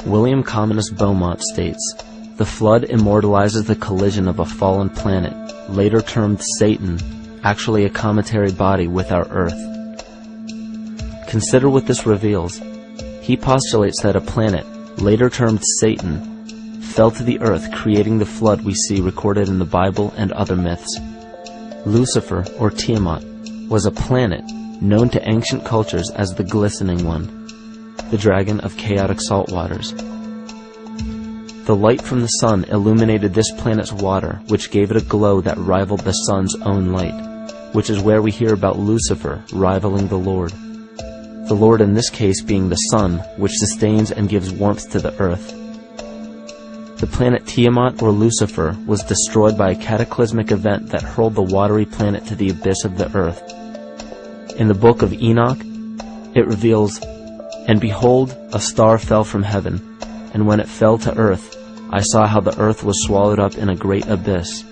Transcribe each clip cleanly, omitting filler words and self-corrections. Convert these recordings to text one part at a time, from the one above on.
William Commonus Beaumont states, "The flood immortalizes the collision of a fallen planet, later termed Satan, actually a cometary body with our Earth." Consider what this reveals. He postulates that a planet, later termed Satan, fell to the earth, creating the flood we see recorded in the Bible and other myths. Lucifer, or Tiamat, was a planet known to ancient cultures as the glistening one, the dragon of chaotic salt waters. The light from the sun illuminated this planet's water, which gave it a glow that rivaled the sun's own light, which is where we hear about Lucifer rivaling the Lord. The Lord in this case being the sun, which sustains and gives warmth to the earth. The planet Tiamat, or Lucifer, was destroyed by a cataclysmic event that hurled the watery planet to the abyss of the earth. In the book of Enoch, it reveals, "And behold, a star fell from heaven, and when it fell to earth, I saw how the earth was swallowed up in a great abyss."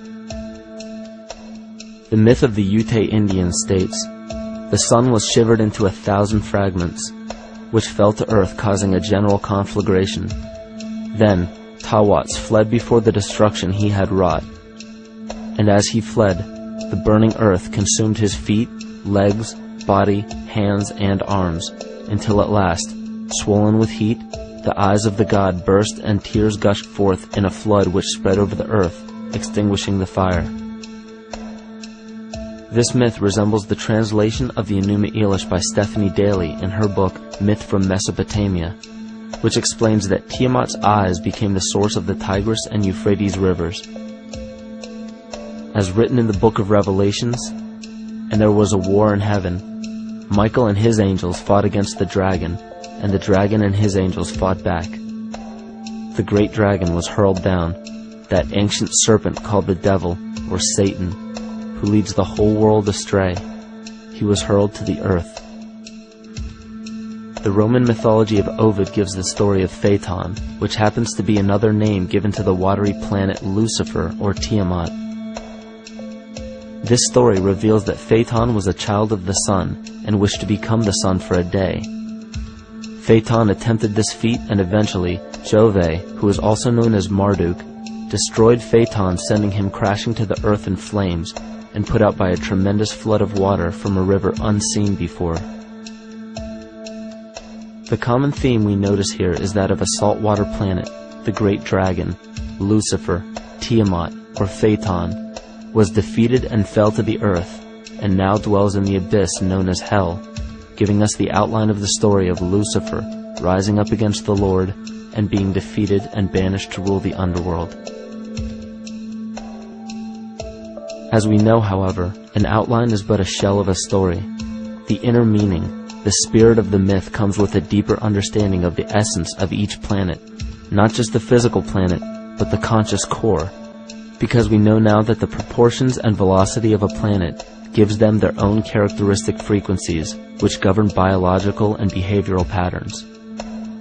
The myth of the Ute Indians states, "The sun was shivered into 1,000 fragments, which fell to earth, causing a general conflagration. Then Tawats fled before the destruction he had wrought. And as he fled, the burning earth consumed his feet, legs, body, hands, and arms, until at last, swollen with heat, the eyes of the god burst and tears gushed forth in a flood which spread over the earth, extinguishing the fire." This myth resembles the translation of the Enuma Elish by Stephanie Daly in her book Myth from Mesopotamia, which explains that Tiamat's eyes became the source of the Tigris and Euphrates rivers. As written in the book of Revelations, "And there was a war in heaven. Michael and his angels fought against the dragon, and the dragon and his angels fought back. The great dragon was hurled down, that ancient serpent called the devil, or Satan, who leads the whole world astray. He was hurled to the earth." The Roman mythology of Ovid gives the story of Phaeton, which happens to be another name given to the watery planet Lucifer, or Tiamat. This story reveals that Phaeton was a child of the sun and wished to become the sun for a day. Phaeton attempted this feat, and eventually Jove, who is also known as Marduk, destroyed Phaeton, sending him crashing to the earth in flames and put out by a tremendous flood of water from a river unseen before. The common theme we notice here is that of a saltwater planet. The great dragon, Lucifer, Tiamat, or Phaeton, was defeated and fell to the earth, and now dwells in the abyss known as Hell, giving us the outline of the story of Lucifer rising up against the Lord and being defeated and banished to rule the underworld. As we know, however, an outline is but a shell of a story. The inner meaning, the spirit of the myth, comes with a deeper understanding of the essence of each planet, not just the physical planet, but the conscious core, because we know now that the proportions and velocity of a planet gives them their own characteristic frequencies, which govern biological and behavioral patterns.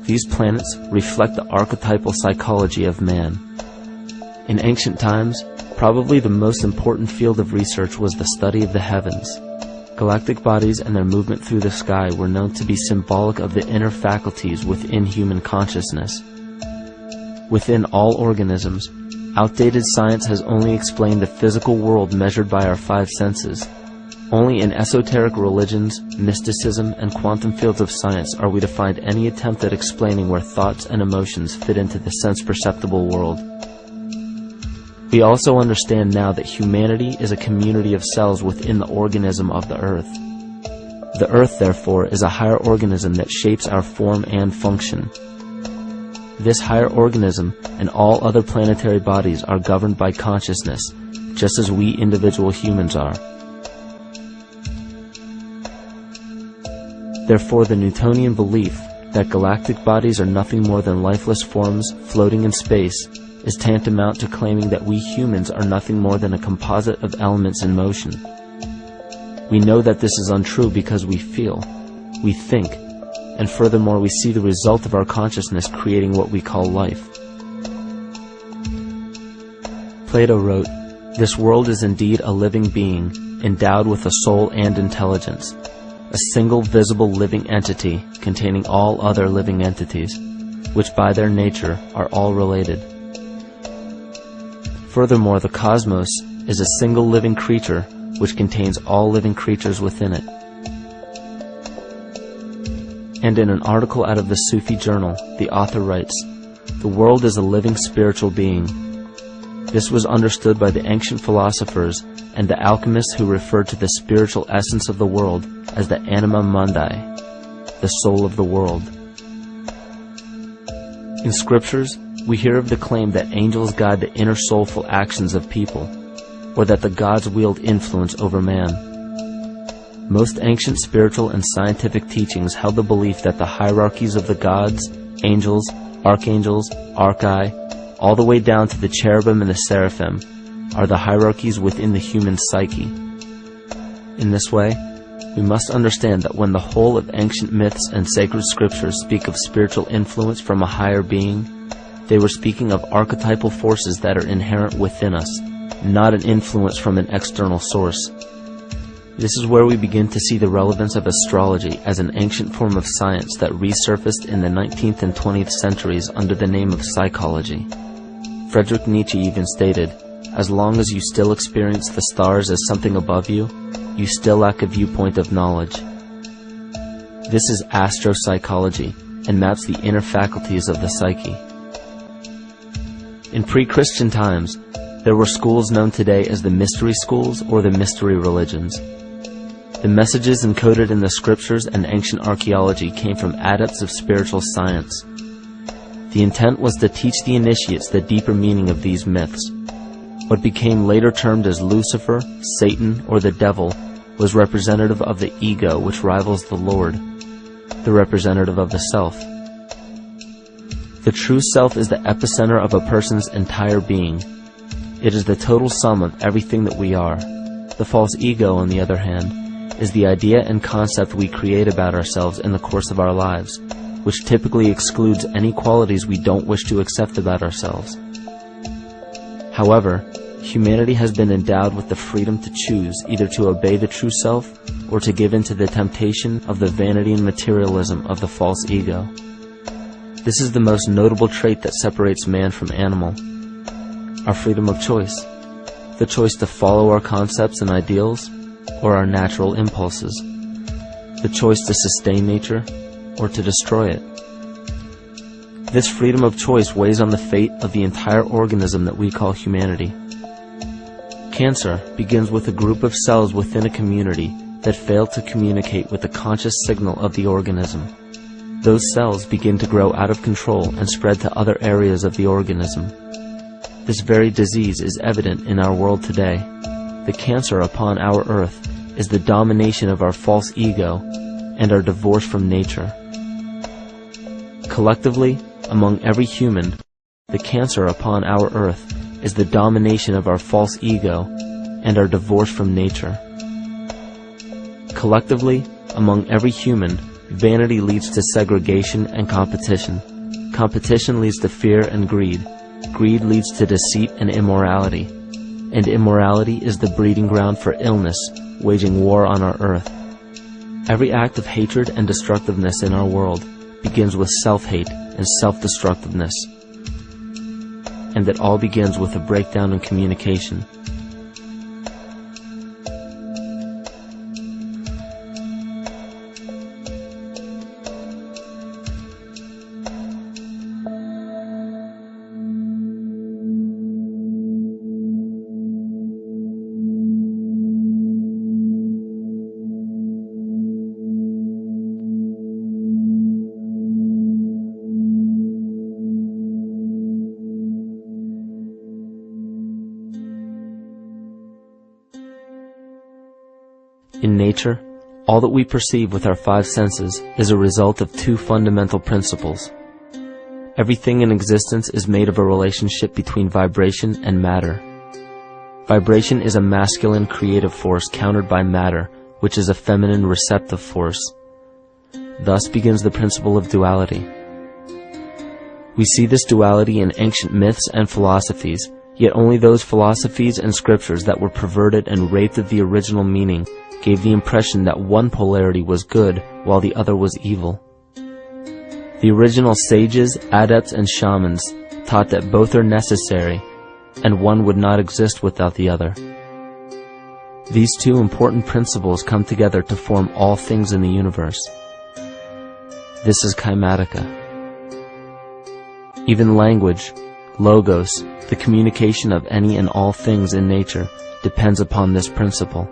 These planets reflect the archetypal psychology of man. In ancient times, probably the most important field of research was the study of the heavens. Galactic bodies and their movement through the sky were known to be symbolic of the inner faculties within human consciousness. Within all organisms, outdated science has only explained the physical world measured by our five senses. Only in esoteric religions, mysticism, and quantum fields of science are we to find any attempt at explaining where thoughts and emotions fit into the sense-perceptible world. We also understand now that humanity is a community of cells within the organism of the Earth. The Earth, therefore, is a higher organism that shapes our form and function. This higher organism and all other planetary bodies are governed by consciousness, just as we individual humans are. Therefore, the Newtonian belief that galactic bodies are nothing more than lifeless forms floating in space is tantamount to claiming that we humans are nothing more than a composite of elements in motion. We know that this is untrue because we feel, we think, and furthermore we see the result of our consciousness creating what we call life. Plato wrote, "This world is indeed a living being, endowed with a soul and intelligence. a single visible living entity containing all other living entities, which by their nature are all related. Furthermore, the cosmos is a single living creature which contains all living creatures within it. And in an article out of the Sufi journal, the author writes, "The world is a living spiritual being." This was understood by the ancient philosophers and the alchemists, who referred to the spiritual essence of the world as the anima mundi, the soul of the world. In scriptures, we hear of the claim that angels guide the inner soulful actions of people, or that the gods wield influence over man. Most ancient spiritual and scientific teachings held the belief that the hierarchies of the gods, angels, archangels, archai, all the way down to the cherubim and the seraphim, are the hierarchies within the human psyche. In this way, we must understand that when the whole of ancient myths and sacred scriptures speak of spiritual influence from a higher being, they were speaking of archetypal forces that are inherent within us, not an influence from an external source. This is where we begin to see the relevance of astrology as an ancient form of science that resurfaced in the 19th and 20th centuries under the name of psychology. Friedrich Nietzsche even stated, "As long as you still experience the stars as something above you, you still lack a viewpoint of knowledge." This is astropsychology and maps the inner faculties of the psyche. In pre-Christian times, there were schools known today as the mystery schools or the mystery religions. The messages encoded in the scriptures and ancient archaeology came from adepts of spiritual science. The intent was to teach the initiates the deeper meaning of these myths. What became later termed as Lucifer, Satan, or the devil was representative of the ego, which rivals the Lord, the representative of the self. The true self is the epicenter of a person's entire being. It is the total sum of everything that we are. The false ego, on the other hand, is the idea and concept we create about ourselves in the course of our lives, which typically excludes any qualities we don't wish to accept about ourselves. However, humanity has been endowed with the freedom to choose either to obey the true self or to give in to the temptation of the vanity and materialism of the false ego. This is the most notable trait that separates man from animal: our freedom of choice, the choice to follow our concepts and ideals or our natural impulses, the choice to sustain nature or to destroy it. This freedom of choice weighs on the fate of the entire organism that we call humanity. Cancer begins with a group of cells within a community that fail to communicate with the conscious signal of the organism. Those cells begin to grow out of control and spread to other areas of the organism. This very disease is evident in our world today. The cancer upon our earth is the domination of our false ego and our divorce from nature. Collectively, among every human, the cancer upon our earth is the domination of our false ego and our divorce from nature. Collectively, among every human, vanity leads to segregation and competition. Competition leads to fear and greed. Greed leads to deceit and immorality. And immorality is the breeding ground for illness, waging war on our earth. Every act of hatred and destructiveness in our world begins with self-hate and self-destructiveness. And it all begins with a breakdown in communication. In nature, all that we perceive with our five senses is a result of two fundamental principles. Everything in existence is made of a relationship between vibration and matter. Vibration is a masculine creative force countered by matter, which is a feminine receptive force. Thus begins the principle of duality. We see this duality in ancient myths and philosophies, yet only those philosophies and scriptures that were perverted and raped of the original meaning gave the impression that one polarity was good while the other was evil. The original sages, adepts, and shamans taught that both are necessary, and one would not exist without the other. These two important principles come together to form all things in the universe. This is Kymatica. Even language, logos, the communication of any and all things in nature, depends upon this principle.